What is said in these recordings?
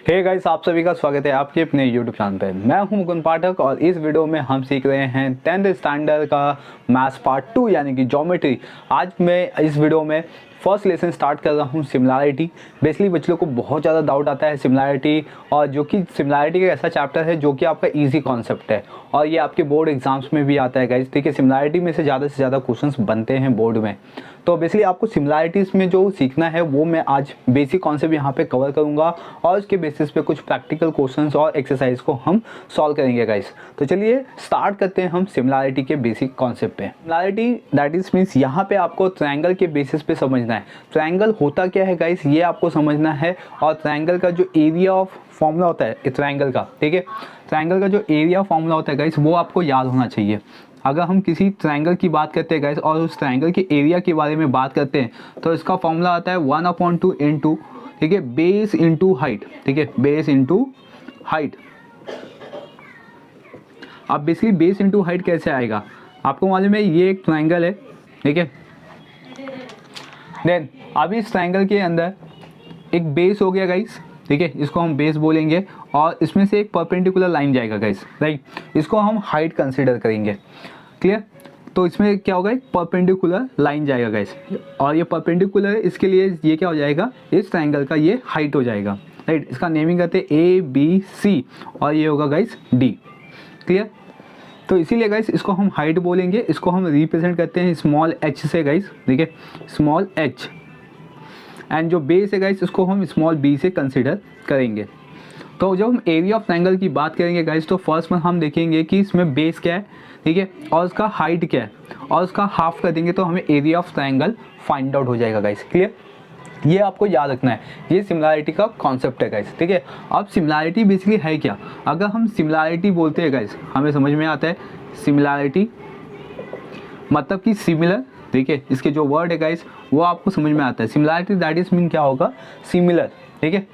Hey guys, आप सभी का स्वागत है आपके अपने YouTube चैनल पे। मैं हूं मुकुंद पाठक और इस वीडियो में हम सीख रहे हैं 10th स्टैंडर्ड का मैथ्स पार्ट 2 यानी कि ज्योमेट्री। आज मैं इस वीडियो में फर्स्ट लेसन स्टार्ट कर रहा हूं सिमिलैरिटी। बेसिकली बच्चों को बहुत ज़्यादा डाउट आता है सिमिलैरिटी, और जो कि सिमिलैरिटी का ऐसा चैप्टर है जो कि आपका ईजी कॉन्सेप्ट है और ये आपके बोर्ड एग्जाम्स में भी आता है गाइस। ठीक है, सिमिलैरिटी में से ज़्यादा क्वेश्चंस बनते हैं बोर्ड में। तो बेसिकली आपको सिमिलैरिटीज़ में जो सीखना है वो मैं आज बेसिक कॉन्सेप्ट यहाँ पे कवर करूँगा और उसके बेसिस पे कुछ प्रैक्टिकल क्वेश्चंस और एक्सरसाइज को हम सॉल्व करेंगे गाइस। तो चलिए स्टार्ट करते हैं हम सिमिलैरिटी के बेसिक कॉन्सेप्ट पे। सिमिलैरिटी दैट इज मीन्स यहाँ पे आपको ट्रायंगल के बेसिस पे समझना है। ट्रायंगल होता क्या है गाइस, ये आपको समझना है। और ट्रायंगल का जो एरिया ऑफ फॉर्मूला होता है ट्रायंगल का, ठीक है, ट्रायंगल का जो एरिया फॉर्मूला होता है गाइस वो आपको याद होना चाहिए। अगर हम किसी ट्रायंगल की बात करते हैं गाइस और उस ट्रायंगल के एरिया के बारे में बात करते हैं तो इसका फॉर्मूला आता है 1/2 इंटू, ठीक है, बेस इंटू हाइट। ठीक है, बेस इंटू हाइट। अब बेसिकली बेस इंटू हाइट कैसे आएगा, आपको मालूम है ये एक ट्रायंगल है, ठीक है। देन अभी इस ट्रायंगल के अंदर एक बेस हो गया गाइस, ठीक है, इसको हम बेस बोलेंगे और इसमें से एक परपेंडिकुलर लाइन जाएगा गाइस, राइट। इसको हम हाइट कंसीडर करेंगे, क्लियर। तो इसमें क्या होगा, एक परपेंडिकुलर लाइन जाएगा गाइस और ये परपेंडिकुलर है, इसके लिए ये क्या हो जाएगा, इस ट्रायंगल का ये हाइट हो जाएगा, राइट। इसका नेमिंग करते हैं ABC और ये होगा गाइस D, क्लियर। तो इसीलिए गाइस इसको हम हाइट बोलेंगे, इसको हम रिप्रेजेंट करते हैं स्मॉल h से गाइस, ठीक है, स्मॉल h। एंड जो बेस है गाइस इसको हम स्मॉल b से कंसिडर करेंगे। तो जब हम एरिया ऑफ ट्रायंगल की बात करेंगे गाइस तो फर्स्ट में हम देखेंगे कि इसमें बेस क्या है, ठीक है, और उसका हाइट क्या है और उसका हाफ कर देंगे तो हमें area of triangle find out हो जाएगा गाइस, क्लियर। ये आपको याद रखना है, ये सिमिलैरिटी का कॉन्सेप्ट है गाइस, ठीक है। अब सिमिलैरिटी बेसिकली है क्या, अगर हम सिमिलैरिटी बोलते हैं गाइस हमें समझ में आता है सिमिलैरिटी मतलब कि सिमिलर, ठीक है। इसके जो वर्ड है गाइस वो आपको समझ में आता है। सिमिलैरिटी दैट इज मीन क्या होगा, सिमिलर, ठीक है।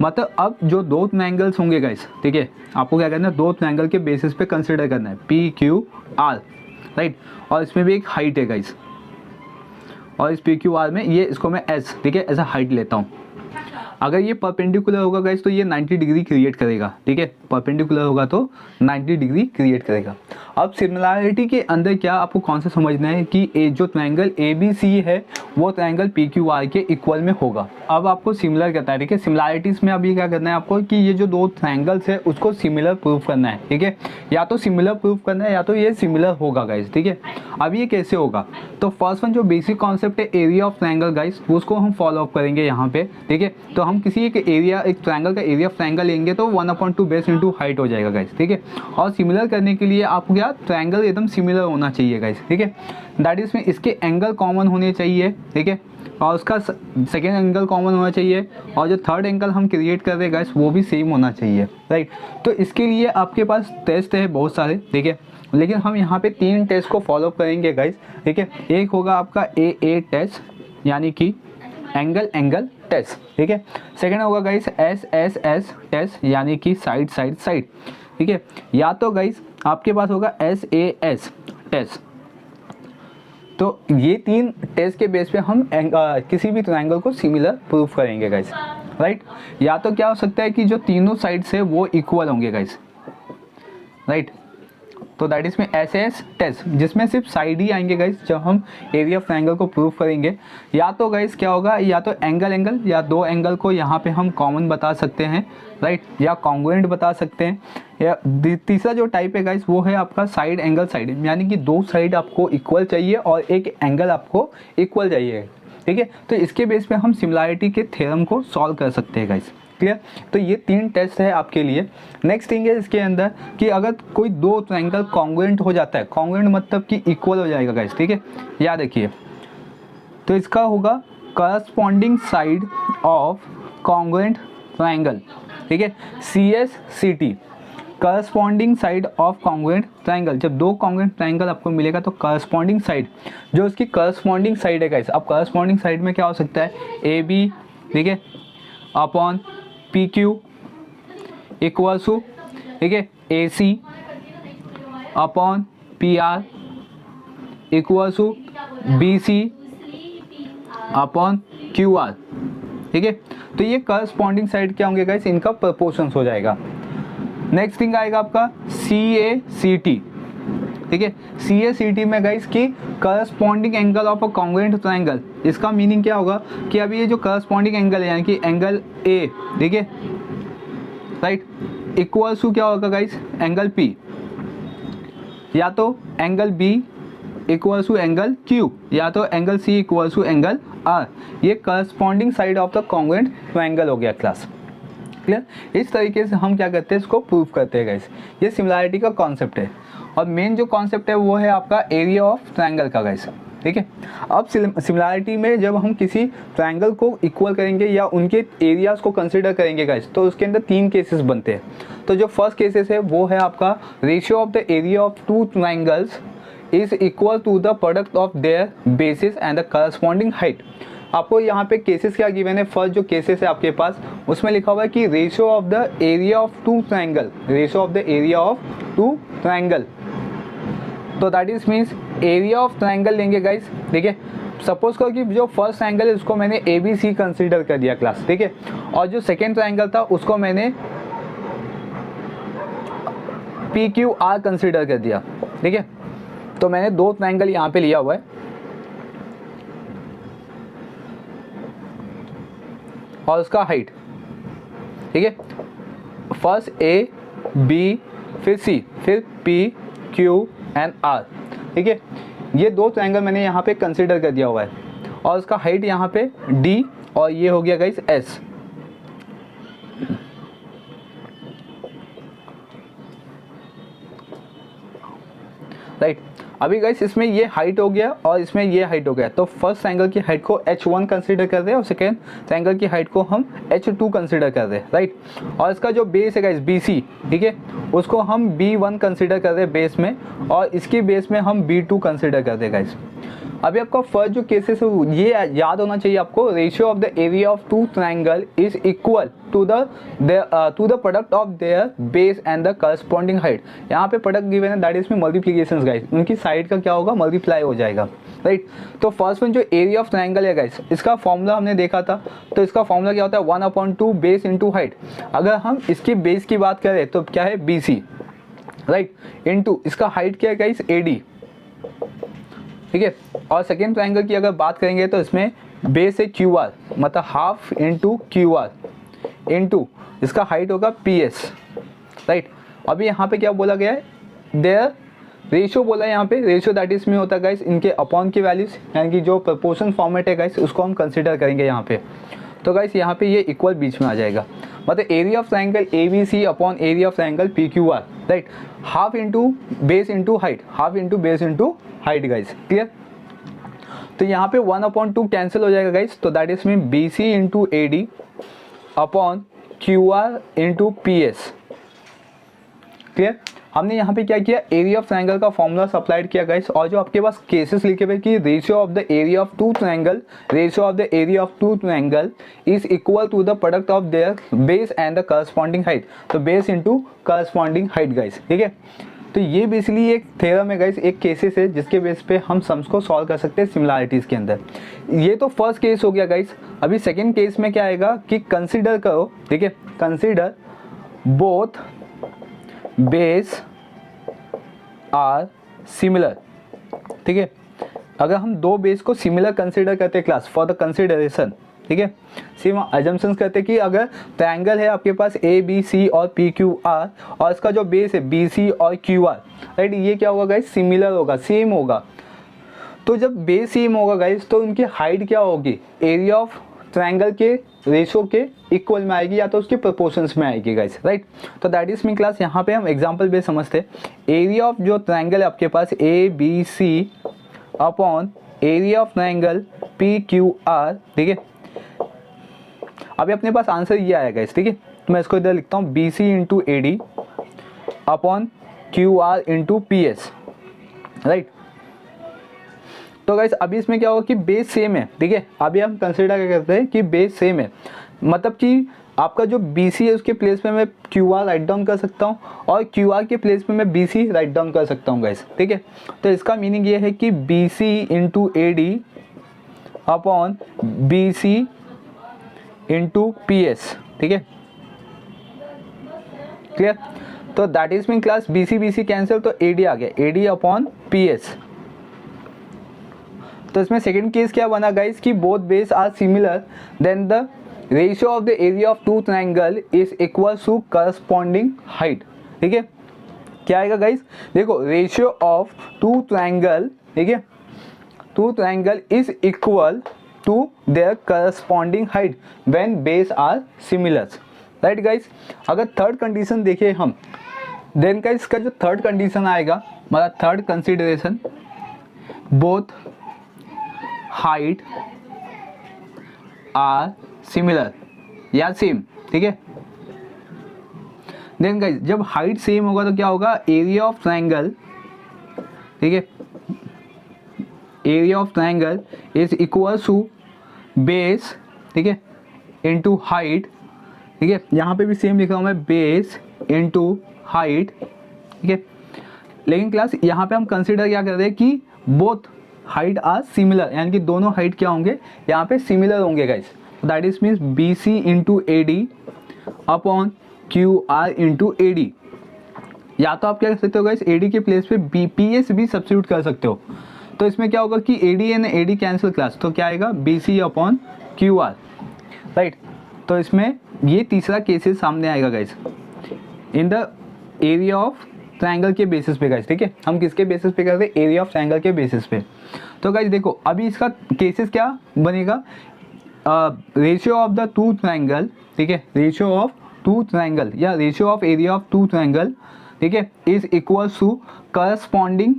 मतलब अब जो दो ट्रायंगल्स होंगे गाइस, ठीक है, आपको क्या करना है, दो ट्रायंगल के बेसिस पे कंसीडर करना है PQR, राइट। और इसमें भी एक हाइट है गाइस और इस PQR में ये इसको मैं S, ठीक है, ऐसा हाइट लेता हूँ। अगर ये परपेंडिकुलर होगा गाइस तो ये 90 डिग्री क्रिएट करेगा, ठीक है, परपेंडिकुलर होगा तो 90 डिग्री क्रिएट करेगा। अब सिमिलैरिटी के अंदर क्या आपको कौन सा समझना है कि जो ट्रायंगल ABC है वो ट्रायंगल PQR के इक्वल में होगा। अब आपको सिमिलर करना है, ठीक है, सिमिलैरिटीज़ में अभी क्या करना है आपको कि ये जो दो ट्रायंगल्स है उसको सिमिलर प्रूफ करना है, ठीक है, या तो सिमिलर प्रूफ करना है या तो ये सिमिलर होगा गाइस, ठीक है। अब ये कैसे होगा, तो फर्स्ट वन जो बेसिक कॉन्सेप्ट है एरिया ऑफ ट्रायंगल गाइस उसको हम फॉलो अप करेंगे यहाँ पे, ठीक है। तो हम किसी एक एरिया, एक ट्रायंगल का एरिया ऑफ ट्रायंगल लेंगे तो 1/2 बेस इंटू हाइट हो जाएगा गाइस, ठीक है। और सिमिलर करने के लिए आपको क्या, ट्रायंगल एकदम सिमिलर होना चाहिए गाइस, ठीक है। दैट इज में इसके एंगल कॉमन होने चाहिए, ठीक है, और उसका सेकेंड एंगल कॉमन होना चाहिए और जो थर्ड एंगल हम क्रिएट कर रहे हैं गाइस वो भी सेम होना चाहिए, राइट। तो इसके लिए आपके पास टेस्ट है बहुत सारे, ठीक है, लेकिन हम यहाँ पे 3 टेस्ट को फॉलो करेंगे गाइस, ठीक है। एक होगा आपका AA टेस्ट यानी कि एंगल टेस्ट, ठीक है। सेकेंड होगा गाइस SSS टेस्ट यानी कि साइड, ठीक है। या तो गाइस आपके पास होगा SAS टेस्ट। तो ये 3 टेस्ट के बेस पे हम किसी भी ट्रायंगल को सिमिलर प्रूफ करेंगे गाइस, राइट। या तो क्या हो सकता है कि जो तीनों साइड्स है वो इक्वल होंगे गाइस, राइट। तो दैट इज में SS टेस्ट जिसमें सिर्फ साइड ही आएंगे गाइस जब हम एरिया ऑफ ट्रायंगल को प्रूफ करेंगे। या तो गाइस क्या होगा, या तो एंगल या दो एंगल को यहाँ पे हम कॉमन बता सकते हैं, राइट, या कॉन्ग्रुएंट बता सकते हैं। या तीसरा जो टाइप है गाइस वो है आपका साइड एंगल साइड, यानी कि दो साइड आपको इक्वल चाहिए और एक एंगल आपको इक्वल चाहिए, ठीक है। तो इसके बेस पे हम सिमिलैरिटी के थ्योरम को सॉल्व कर सकते हैं गाइस, क्लियर। तो ये 3 टेस्ट है आपके लिए। नेक्स्ट थिंग है इसके अंदर कि अगर कोई दो ट्रायंगल कॉन्ग्रुएंट हो जाता है, कॉन्ग्रुएंट मतलब कि इक्वल हो जाएगा गाइस, ठीक है, याद रखिए। तो इसका होगा corresponding side of congruent triangle, ठीक है, CSCT, corresponding side of congruent triangle. जब दो कॉन्ग्रुएंट ट्रायंगल आपको मिलेगा तो करस्पॉन्डिंग साइड, जो उसकी करस्पॉन्डिंग साइड है गाइस, अब करस्पॉन्डिंग साइड में क्या हो सकता है, AB, ठीक है, अपॉन PQ इक्वल टू, ठीक है, AC upon PR equal to BC upon QR, ठीक है। तो ये करस्पॉन्डिंग साइड क्या होंगे गाइस, इनका प्रोपोर्शंस हो जाएगा। नेक्स्ट थिंग आएगा आपका CACT, ठीक है। CACT में गाइस की corresponding angle of a congruent triangle, इसका मीनिंग क्या होगा कि अभी ये जो करस्पॉन्डिंग एंगल है यानी कि एंगल A, ठीक है, राइट, इक्वल्स टू क्या होगा गाइस, एंगल P, या तो angle B equals to angle Q, या तो angle C equals to angle R। ये corresponding side of the congruent triangle हो गया क्लास, क्लियर। इस तरीके से हम क्या करते हैं, इसको प्रूव करते हैं गाइस। ये सिमिलैरिटी का कॉन्सेप्ट है और मेन जो कॉन्सेप्ट है वो है आपका एरिया ऑफ ट्रायंगल का गाइस, ठीक है। अब सिमिलैरिटी में जब हम किसी ट्रायंगल को इक्वल करेंगे या उनके एरियाज को कंसिडर करेंगे गाइस, तो उसके अंदर 3 केसेस बनते हैं। तो जो फर्स्ट केसेस है वो है आपका ratio of the area of 2 triangles is equal to the product of their basis and the corresponding height. आपको यहाँ पे केसेस क्या गिवन है, फर्स्ट जो केसेस है आपके पास उसमें लिखा हुआ है कि ratio of the area of 2 triangle, ratio of the area of 2 triangle, तो that is means area of triangle लेंगे गाइस, ठीक है। सपोज करो कि जो फर्स्ट ट्रायंगल है उसको मैंने ABC कंसीडर कर दिया क्लास, ठीक है, और जो सेकेंड ट्रायंगल था उसको मैंने PQR कंसीडर कर दिया, ठीक है। तो मैंने 2 ट्रायंगल यहाँ पे लिया हुआ है और उसका हाइट, ठीक है, फर्स्ट A B फिर C फिर P Q एंड R, ठीक है। ये 2 ट्रायंगल मैंने यहाँ पे कंसीडर कर दिया हुआ है और उसका हाइट यहाँ पे D और ये हो गया गाइस S, राइट। अभी गाइस इसमें ये हाइट हो गया और इसमें ये हाइट हो गया, तो फर्स्ट ट्रायंगल की हाइट को H1 कंसीडर कर रहे हैं और सेकेंड ट्रायंगल की हाइट को हम H2 कंसीडर कर रहे हैं, राइट। और इसका जो बेस है गाइस BC, ठीक है, उसको हम B1 कंसीडर कर रहे हैं बेस में और इसकी बेस में हम B2 कंसीडर कर रहे हैं गाइस। अभी आपका फर्स्ट जो केसेस है ये याद होना चाहिए आपको, ratio of the area of 2 triangle is equal to the product of their base and the corresponding height. यहाँ पे प्रोडक्ट गिवन है दैट इज में मल्टीप्लिकेशंस गाइस, उनकी साइड का क्या होगा, मल्टीप्लाई हो जाएगा, राइट। तो फर्स्ट वन जो एरिया ऑफ ट्रायंगल है गाइस, इसका फॉर्मूला हमने देखा था, तो इसका फॉर्मूला क्या होता है 1/2 बेस इंटू हाइट। अगर हम इसकी बेस की बात करें तो क्या है BC, राइट, इंटू इसका हाइट क्या है गाइस AD, ठीक है। और सेकेंड ट्रायंगल की अगर बात करेंगे तो इसमें बेस है QR, मतलब हाफ इंटू QR इंटू इसका हाइट होगा PS, राइट। अभी यहाँ पे क्या बोला गया है, देयर रेशियो बोला है यहाँ पे, रेशियो दैट इज में होता है गाइस इनके अपॉन की वैल्यूज, यानी कि जो प्रोपोर्शन फॉर्मेट है गाइस उसको हम कंसिडर करेंगे यहाँ पे। तो गाइस यहाँ पे ये इक्वल बीच में आ जाएगा, मतलब area of triangle ABC upon area of triangle PQR, right. Half into base into height, half into base into height guys, clear. तो यहाँ पे 1/2 कैंसिल हो जाएगा गाइस, तो that is mean BC into AD upon QR into PS, clear. हमने यहाँ पे क्या किया, एरिया ऑफ ट्रायंगल का फॉर्मूला अप्लाइड किया गाइस, और जो आपके पास केसेस लिखे हुए कि ratio of the area of 2 triangle, ratio of the area of 2 triangle is equal to the product of their base and the corresponding height, तो base into corresponding height guys, ठीक है। तो ये बेसिकली एक theorem है guys, एक cases है जिसके बेस पे हम सम्स को सॉल्व कर सकते हैं सिमिलैरिटीज के अंदर। ये तो फर्स्ट केस हो गया गाइस। अभी सेकंड केस में क्या आएगा कि कंसीडर करो, ठीक है, consider both base are similar, ठीक है। अगर हम 2 बेस को सिमिलर कंसीडर करते हैं क्लास फॉर द कंसीडरेशन, ठीक है, सिर्फ अजम्पशंस करते कि अगर ट्रायंगल है आपके पास ABC और PQR और इसका जो बेस है BC और QR, राइट, ये क्या होगा गाइस, सिमिलर होगा, सेम होगा। तो जब बेस सेम होगा गाइस तो उनकी हाइट क्या होगी, एरिया ऑफ ट्रायंगल के रेशो के इक्वल में आएगी या तो उसके प्रोपोर्शंस में आएगी गाइस, राइट। तो दैट इज मीन क्लास यहाँ पे हम एग्जांपल बेस समझते हैं। एरिया ऑफ जो ट्रायंगल है आपके पास ABC upon area of triangle PQR, ठीक है। अभी अपने पास आंसर ये आया गाइस, ठीक है, तो मैं इसको इधर लिखता हूँ BC into AD upon QR into PS, right. तो गाइस अभी इसमें क्या होगा कि बेस सेम है, ठीक है। अभी हम कंसिडर क्या करते हैं कि बेस सेम है, मतलब कि आपका जो BC है उसके प्लेस में मैं QR राइट डाउन कर सकता हूँ और QR के प्लेस में मैं BC राइट डाउन कर सकता हूँ गाइस, ठीक है। तो इसका मीनिंग ये है कि BC into AD upon BC into P S, ठीक है, क्लियर। तो that is mean class B C cancel, तो ए डी आ गया, A D upon P S. तो इसमें सेकेंड केस क्या बना गाइस कि both base are similar, then the ratio of the area of two triangle is equal to corresponding height, ठीक है। क्या आएगा गाइस, देखो रेशियो ऑफ टू ट्रायंगल, ठीक है, two triangle is equal to their corresponding height when base are similar, right guys. अगर third condition देखें हम, देन गाइस का जो थर्ड कंडीशन आएगा, मतलब third consideration, both height are similar या सेम, ठीक है। देन गाइस जब हाइट सेम होगा तो क्या होगा, एरिया ऑफ ट्रायंगल, ठीक है, area of triangle is equal to base, ठीक है, इनटू हाइट, ठीक है। यहाँ पे भी सेम लिख रहा हूँ मैं, बेस इनटू हाइट, ठीक है। लेकिन क्लास यहाँ पे हम कंसीडर क्या कर रहे हैं कि बोथ हाइट आर सिमिलर, यानी कि दोनों हाइट क्या होंगे यहाँ पे सिमिलर होंगे guys. That is means B C into A D upon Q R into A D. या तो आप क्या कर सकते हो गाइस, ए डी के प्लेस पे बी पी एस भी सब्स्टिट्यूट कर सकते हो। तो इसमें क्या होगा कि A D and A D cancel class, तो क्या आएगा B C upon Q R, right. तो इसमें ये तीसरा केसेस सामने आएगा guys, in the area of triangle के बेसिस पे गाइस, ठीक है। हम किसके बेसिस पे करते हैं, एरिया ऑफ ट्रायंगल के बेसिस पे। तो गाइस देखो अभी इसका केसेस क्या बनेगा, ratio of the two triangle, ठीक है, रेशियो ऑफ टू ट्रायंगल या ratio of area of two triangle, ठीक है, is equal to corresponding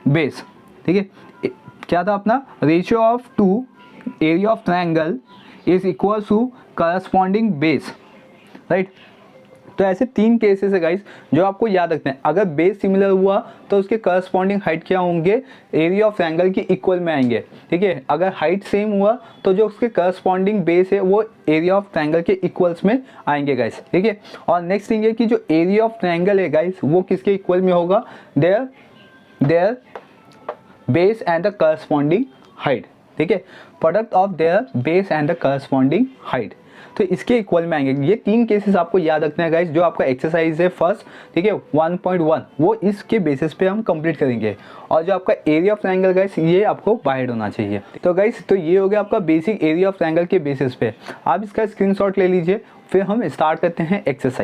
base, ठीक है। क्या था अपना, ratio of two area of triangle is equal to corresponding base, right. तो ऐसे तीन केसेस है गाइस जो आपको याद रखना है। अगर बेस सिमिलर हुआ तो उसके करस्पॉन्डिंग हाइट क्या होंगे, एरिया ऑफ ट्रायंगल के इक्वल में आएंगे, ठीक है। अगर हाइट सेम हुआ तो जो उसके करस्पॉन्डिंग बेस है वो एरिया ऑफ ट्रायंगल के इक्वल्स में आएंगे गाइस, ठीक है। और नेक्स्ट थिंग है कि जो एरिया ऑफ ट्रायंगल है गाइस वो किसके इक्वल में होगा, there base and the corresponding height, ठीक है, product of their base and the corresponding height, तो इसके इक्वल में आएंगे। ये तीन केसेस आपको याद रखना है गाइस, जो आपका एक्सरसाइज है फर्स्ट, ठीक है, 1.1 वो इसके बेसिस पे हम कंप्लीट करेंगे। और जो आपका एरिया ऑफ ट्रायंगल गाइस ये आपको बाहर होना चाहिए। तो गाइस तो ये हो गया आपका बेसिक एरिया ऑफ ट्रायंगल के बेसिस पे। आप इसका स्क्रीनशॉट ले लीजिए, फिर हम स्टार्ट करते हैं एक्सरसाइज।